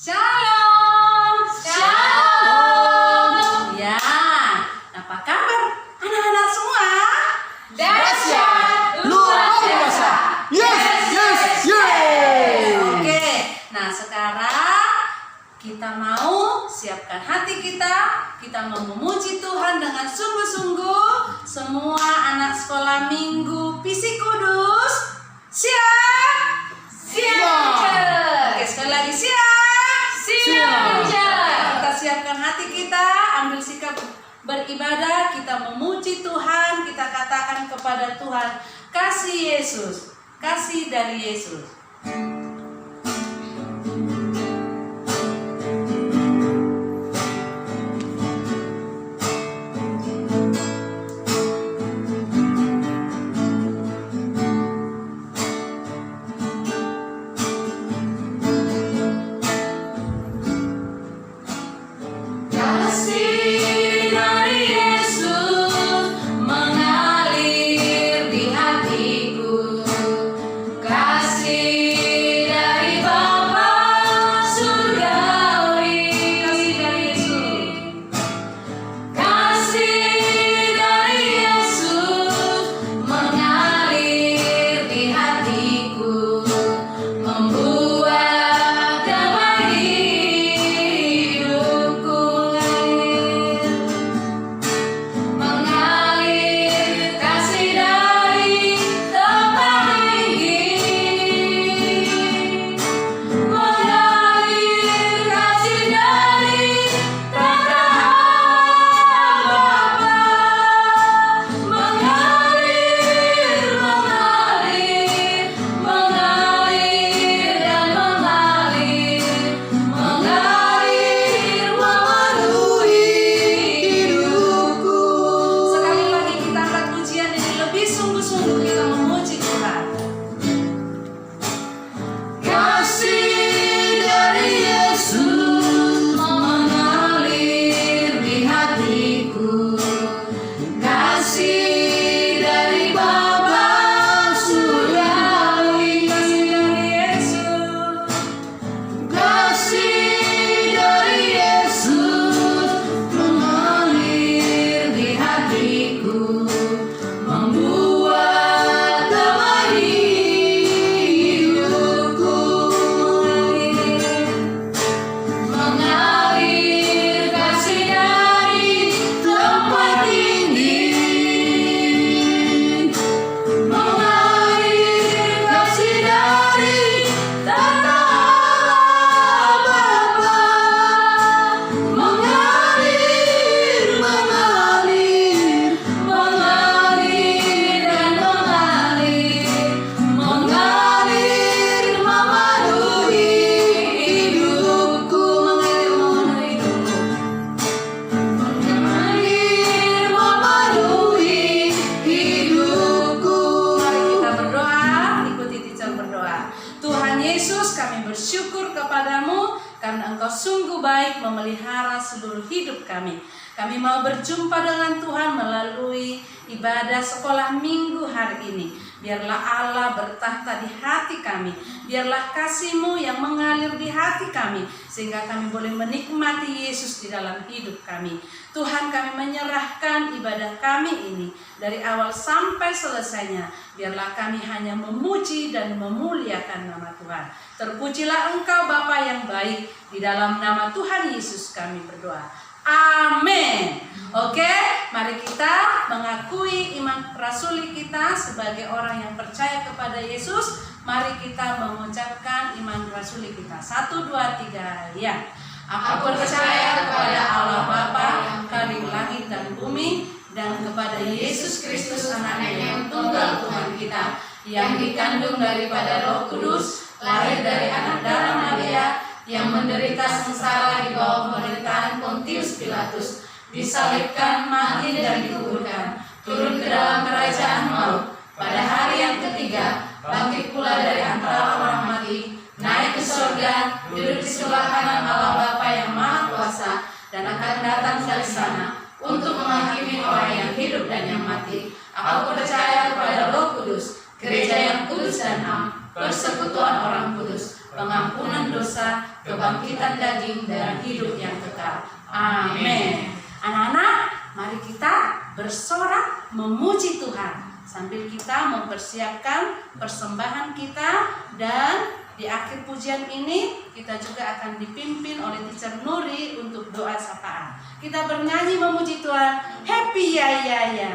Shalom, shalom. Ya, apa kabar anak-anak semua? Dahsyat, luar biasa. Yes. Oke, nah sekarang kita mau siapkan hati kita mau memuji Tuhan dengan sungguh-sungguh. Semua anak sekolah minggu Visi Kudus, siap? Oke, sekali lagi siap? Kita siapkan hati kita, ambil sikap beribadah, kita memuji Tuhan, kita katakan kepada Tuhan, kasih Yesus, kasih dari Yesus. Karena Engkau sungguh baik memelihara seluruh hidup kami. Kami mau berjumpa dengan Tuhan melalui ibadah sekolah minggu hari ini. Biarlah Allah bertahta di hati kami. Biarlah kasih-Mu yang mengalir di hati kami, sehingga kami boleh menikmati Yesus di dalam hidup kami. Tuhan, kami menyerahkan ibadah kami ini dari awal sampai selesainya. Biarlah kami hanya memuji dan memuliakan nama Tuhan. Terpujilah Engkau Bapa yang baik. Di dalam nama Tuhan Yesus kami berdoa. Amin. Oke, mari kita mengakui iman rasuli kita sebagai orang yang percaya kepada Yesus. Mari kita mengucapkan iman rasuli kita. 1, 2, 3, ya. Aku percaya kepada Allah Bapa, Khalid langit dan bumi, dan kepada Yesus Kristus anaknya yang tunggal Tuhan kita, yang dikandung daripada Roh Kudus, lahir dari anak darah Maria, yang menderita sengsara di bawah pemerintahan Pontius Pilatus, disalibkan, mati dan dikuburkan, turun ke dalam kerajaan maut, pada hari yang ketiga bangkit pula dari antara orang mati, naik ke surga, duduk di sebelah kanan Allah Bapa yang Maha Kuasa, dan akan datang dari sana untuk menghakimi orang yang hidup dan yang mati. Aku percaya kepada Roh Kudus, gereja yang kudus dan am, persekutuan orang kudus, pengampunan dosa, kebangkitan daging, dan hidup yang kekal. Amin. Anak-anak, mari kita bersorak memuji Tuhan sambil kita mempersiapkan persembahan kita, dan di akhir pujian ini kita juga akan dipimpin oleh Teacher Nuri untuk doa sapaan. Kita bernyanyi memuji Tuhan. Happy ya ya ya.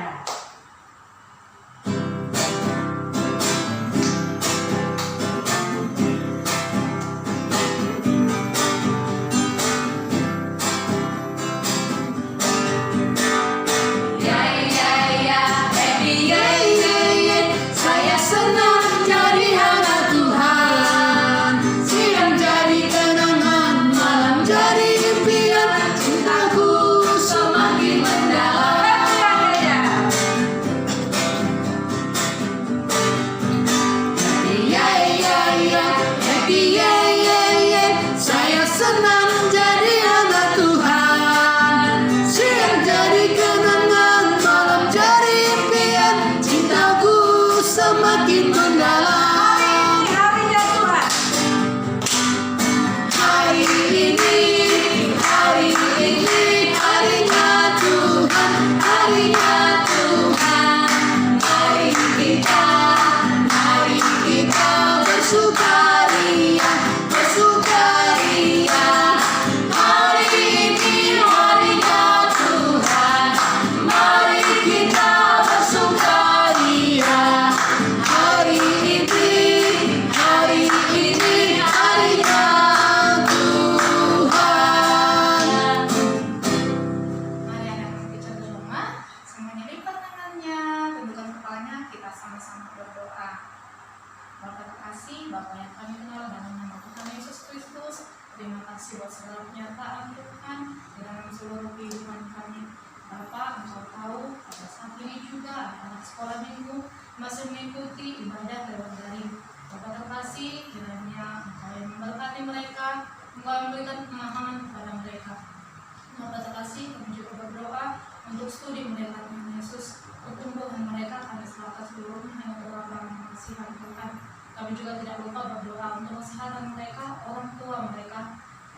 masih mengikuti ibadah lewat daring. Bapak terkasih, kiranya Engkau yang memberkati mereka, Engkau yang memberikan pemahaman kepada mereka. Bapak terkasih, kami juga berdoa untuk studi mereka Tuhan Yesus, pertumbuhan mereka kami serahkan seluruhnya hanya berdoa dalam kasihan Tuhan. Kami juga tidak lupa berdoa untuk kesehatan mereka, orang tua mereka.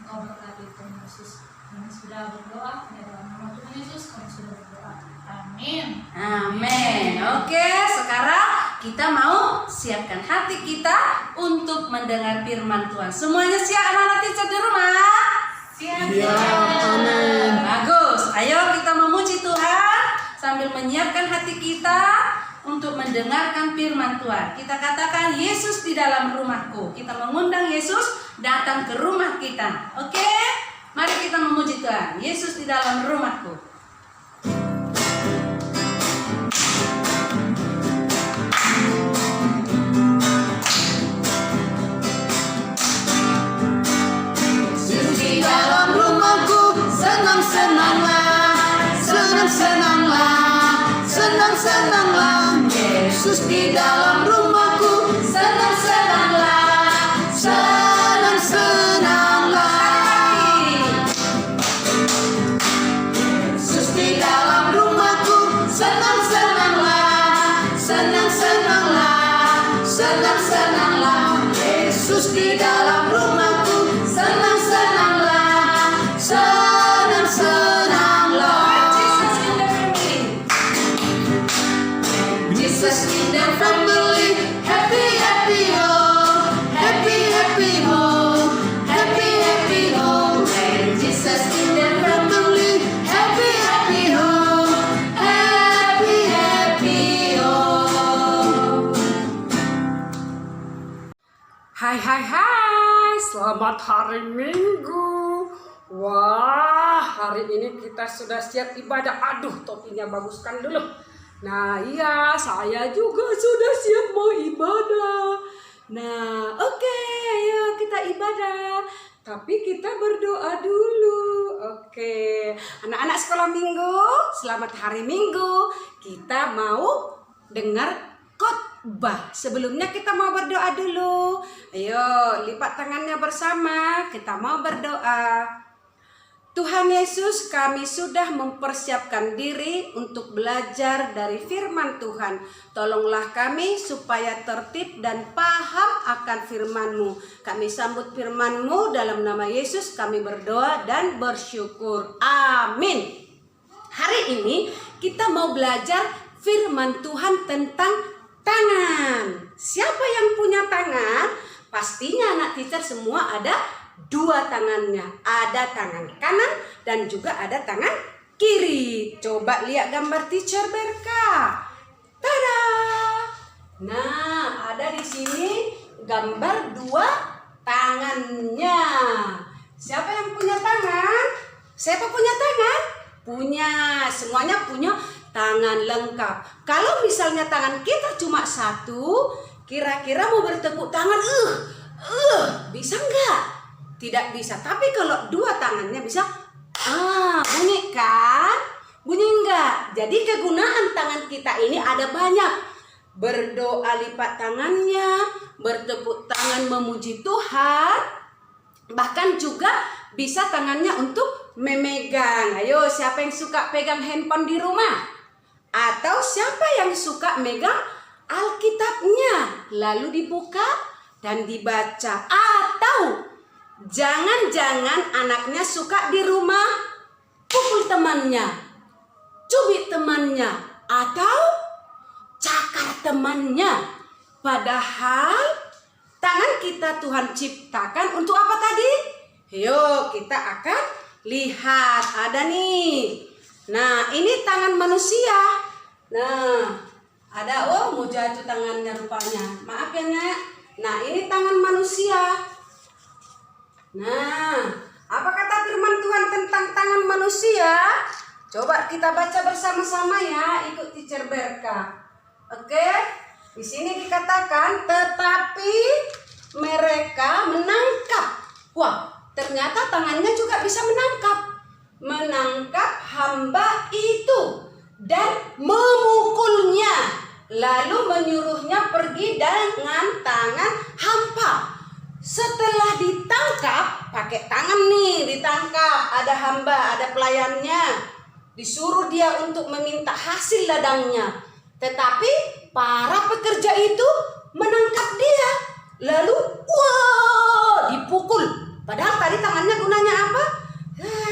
Engkau berkati Tuhan Yesus. Kami sudah berdoa hanya dalam nama Tuhan Yesus, kami sudah berdoa. Amin. Amin. Oke, sekarang kita mau siapkan hati kita untuk mendengar firman Tuhan. Semuanya siap anak-anak teacher di rumah? Siap. Amin. Bagus. Ayo kita memuji Tuhan sambil menyiapkan hati kita untuk mendengarkan firman Tuhan. Kita katakan, Yesus di dalam rumahku. Kita mengundang Yesus datang ke rumah kita. Oke? Mari kita memuji Tuhan. Yesus di dalam rumahku. Yesus di dalam rumahku, senang-senanglah, senang-senanglah, senang-senanglah. Yesus di dalam rumahku, senang-senanglah, senang-senanglah. Yesus di dalam rumahku, senang-senanglah, senang-senanglah, senang-senanglah. Yesus di dalam rumahku, senang-senanglah, senang-senanglah. Jesus in the family, happy, happy home, happy, happy home, happy, happy home. Jesus in the family, happy, happy home, happy, happy home. Hai, selamat hari Minggu. Wah, hari ini kita sudah siap ibadah. Aduh, topinya baguskan dulu. Nah iya, saya juga sudah siap mau ibadah. Nah oke, ayo kita ibadah. Tapi kita berdoa dulu. Oke, anak-anak sekolah minggu, selamat hari Minggu. Kita mau dengar khotbah. Sebelumnya kita mau berdoa dulu. Ayo lipat tangannya bersama. Kita mau berdoa. Tuhan Yesus, kami sudah mempersiapkan diri untuk belajar dari firman Tuhan. Tolonglah kami supaya tertib dan paham akan firman-Mu. Kami sambut firman-Mu dalam nama Yesus, kami berdoa dan bersyukur. Amin. Hari ini kita mau belajar firman Tuhan tentang tangan. Siapa yang punya tangan? Pastinya anak teacher semua ada dua tangannya, ada tangan kanan dan juga ada tangan kiri. Coba lihat gambar teacher Berka. Tada! Nah, ada di sini gambar dua tangannya. Siapa yang punya tangan? Siapa punya tangan? Punya, semuanya punya tangan lengkap. Kalau misalnya tangan kita cuma satu, kira-kira mau bertepuk tangan, bisa nggak? Tidak bisa. Tapi kalau dua tangannya bisa, bunyi kan? Bunyi enggak? Jadi kegunaan tangan kita ini ada banyak. Berdoa lipat tangannya, bertepuk tangan memuji Tuhan, bahkan juga bisa tangannya untuk memegang. Ayo, siapa yang suka pegang handphone di rumah? Atau siapa yang suka megang Alkitabnya? Lalu dibuka dan dibaca. Atau jangan-jangan anaknya suka di rumah pukul temannya, cubit temannya, atau cakar temannya. Padahal tangan kita Tuhan ciptakan untuk apa tadi? Yuk kita akan lihat. Ada nih. Nah, ini tangan manusia. Nah, ada, mau jatuh tangannya rupanya. Maaf ya, Nek. Nah, ini tangan manusia. Nah, apa kata firman Tuhan tentang tangan manusia? Coba kita baca bersama-sama ya, ikut teacher Berka. Oke, di sini dikatakan, tetapi mereka menangkap. Wah, ternyata tangannya juga bisa menangkap hamba itu dan memukulnya, lalu menyuruhnya pergi dengan tangan hampa. Setelah ditangkap, pakai tangan nih, ditangkap, ada hamba, ada pelayannya, disuruh dia untuk meminta hasil ladangnya. Tetapi para pekerja itu menangkap dia, lalu dipukul. Padahal tadi tangannya gunanya apa?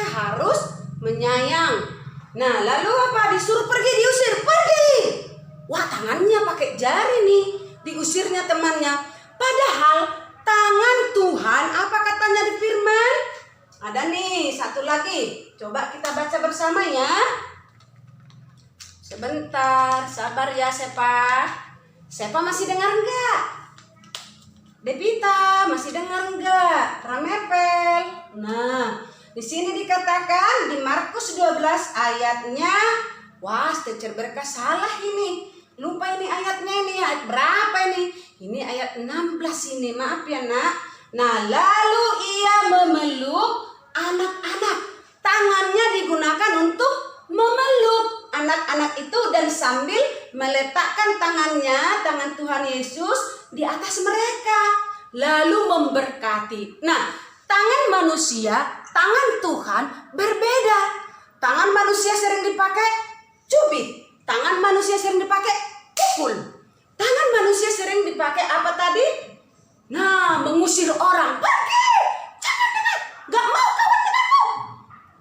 Harus menyayang. Nah, lalu apa? Disuruh pergi, diusir, pergi. Wah, tangannya pakai jari nih, diusirnya temannya. Padahal tangan Tuhan, apa katanya di firman? Ada nih, satu lagi. Coba kita baca bersama ya. Sebentar, sabar ya Sepa. Sepa masih dengar enggak? Devita, masih dengar enggak? Ramepel. Nah, di sini dikatakan di Markus 12 ayatnya. Wah, teacher Berka salah ini. Lupa ini ayatnya ini, ayat berapa ini? Ini ayat 16 ini, maaf ya nak. Nah, lalu ia memeluk anak-anak. Tangannya digunakan untuk memeluk anak-anak itu dan sambil meletakkan tangannya, tangan Tuhan Yesus di atas mereka. Lalu memberkati. Nah, tangan manusia, tangan Tuhan berbeda. Tangan manusia sering dipakai cubit. Tangan manusia sering dipakai pukul. Tangan manusia sering dipakai apa tadi? Nah, mengusir orang. Pergi! Jangan dekat! Gak mau kawan denganmu.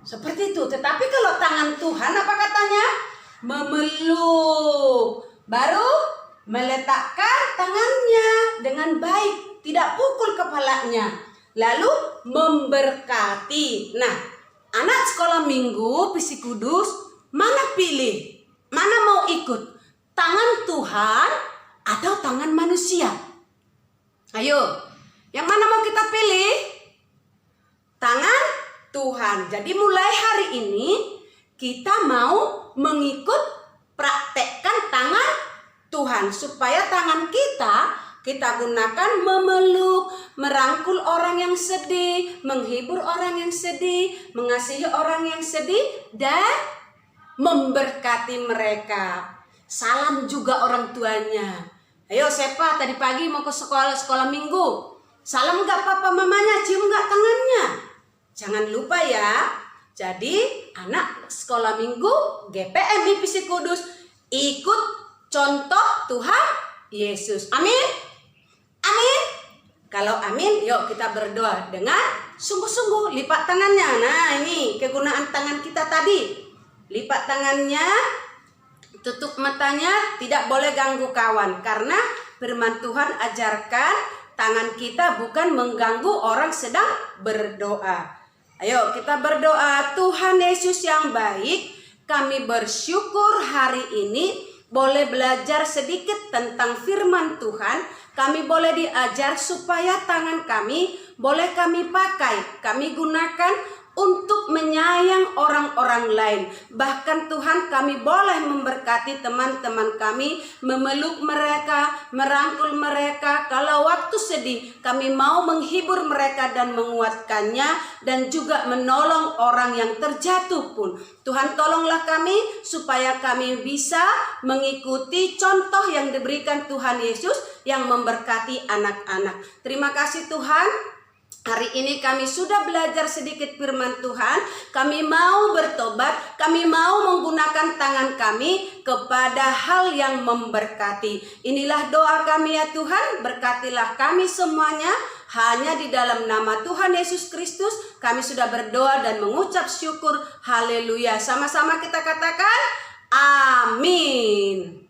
Seperti itu. Tetapi kalau tangan Tuhan apa katanya? Memeluk. Baru meletakkan tangannya dengan baik. Tidak pukul kepalanya. Lalu memberkati. Nah, anak sekolah minggu Pisi Kudus, mana pilih? Mana mau ikut? Tangan Tuhan atau tangan manusia? Ayo, yang mana mau kita pilih? Tangan Tuhan. Jadi mulai hari ini kita mau mengikut praktekkan tangan Tuhan. Supaya tangan kita gunakan memeluk, merangkul orang yang sedih, menghibur orang yang sedih, mengasihi orang yang sedih, dan memberkati mereka. Salam juga orang tuanya. Ayo Sepa, tadi pagi mau ke sekolah minggu. Salam gak papa mamanya, cium gak tangannya? Jangan lupa ya. Jadi anak sekolah minggu GPM Mimpi Kudus ikut contoh Tuhan Yesus. Amin. Amin. Kalau amin, yuk kita berdoa dengan sungguh-sungguh. Lipat tangannya. Nah, ini kegunaan tangan kita tadi. Lipat tangannya, tutup matanya, tidak boleh ganggu kawan. Karena firman Tuhan ajarkan tangan kita bukan mengganggu orang sedang berdoa. Ayo kita berdoa. Tuhan Yesus yang baik, kami bersyukur hari ini boleh belajar sedikit tentang firman Tuhan. Kami boleh diajar supaya tangan kami boleh kami pakai, kami gunakan untuk menyayang orang-orang lain. Bahkan Tuhan, kami boleh memberkati teman-teman kami, memeluk mereka, merangkul mereka. Kalau waktu sedih, kami mau menghibur mereka dan menguatkannya, dan juga menolong orang yang terjatuh pun. Tuhan, tolonglah kami supaya kami bisa mengikuti contoh yang diberikan Tuhan Yesus yang memberkati anak-anak. Terima kasih Tuhan. Hari ini kami sudah belajar sedikit firman Tuhan. Kami mau bertobat. Kami mau menggunakan tangan kami kepada hal yang memberkati. Inilah doa kami ya Tuhan. Berkatilah kami semuanya. Hanya di dalam nama Tuhan Yesus Kristus kami sudah berdoa dan mengucap syukur. Haleluya. Sama-sama kita katakan amin.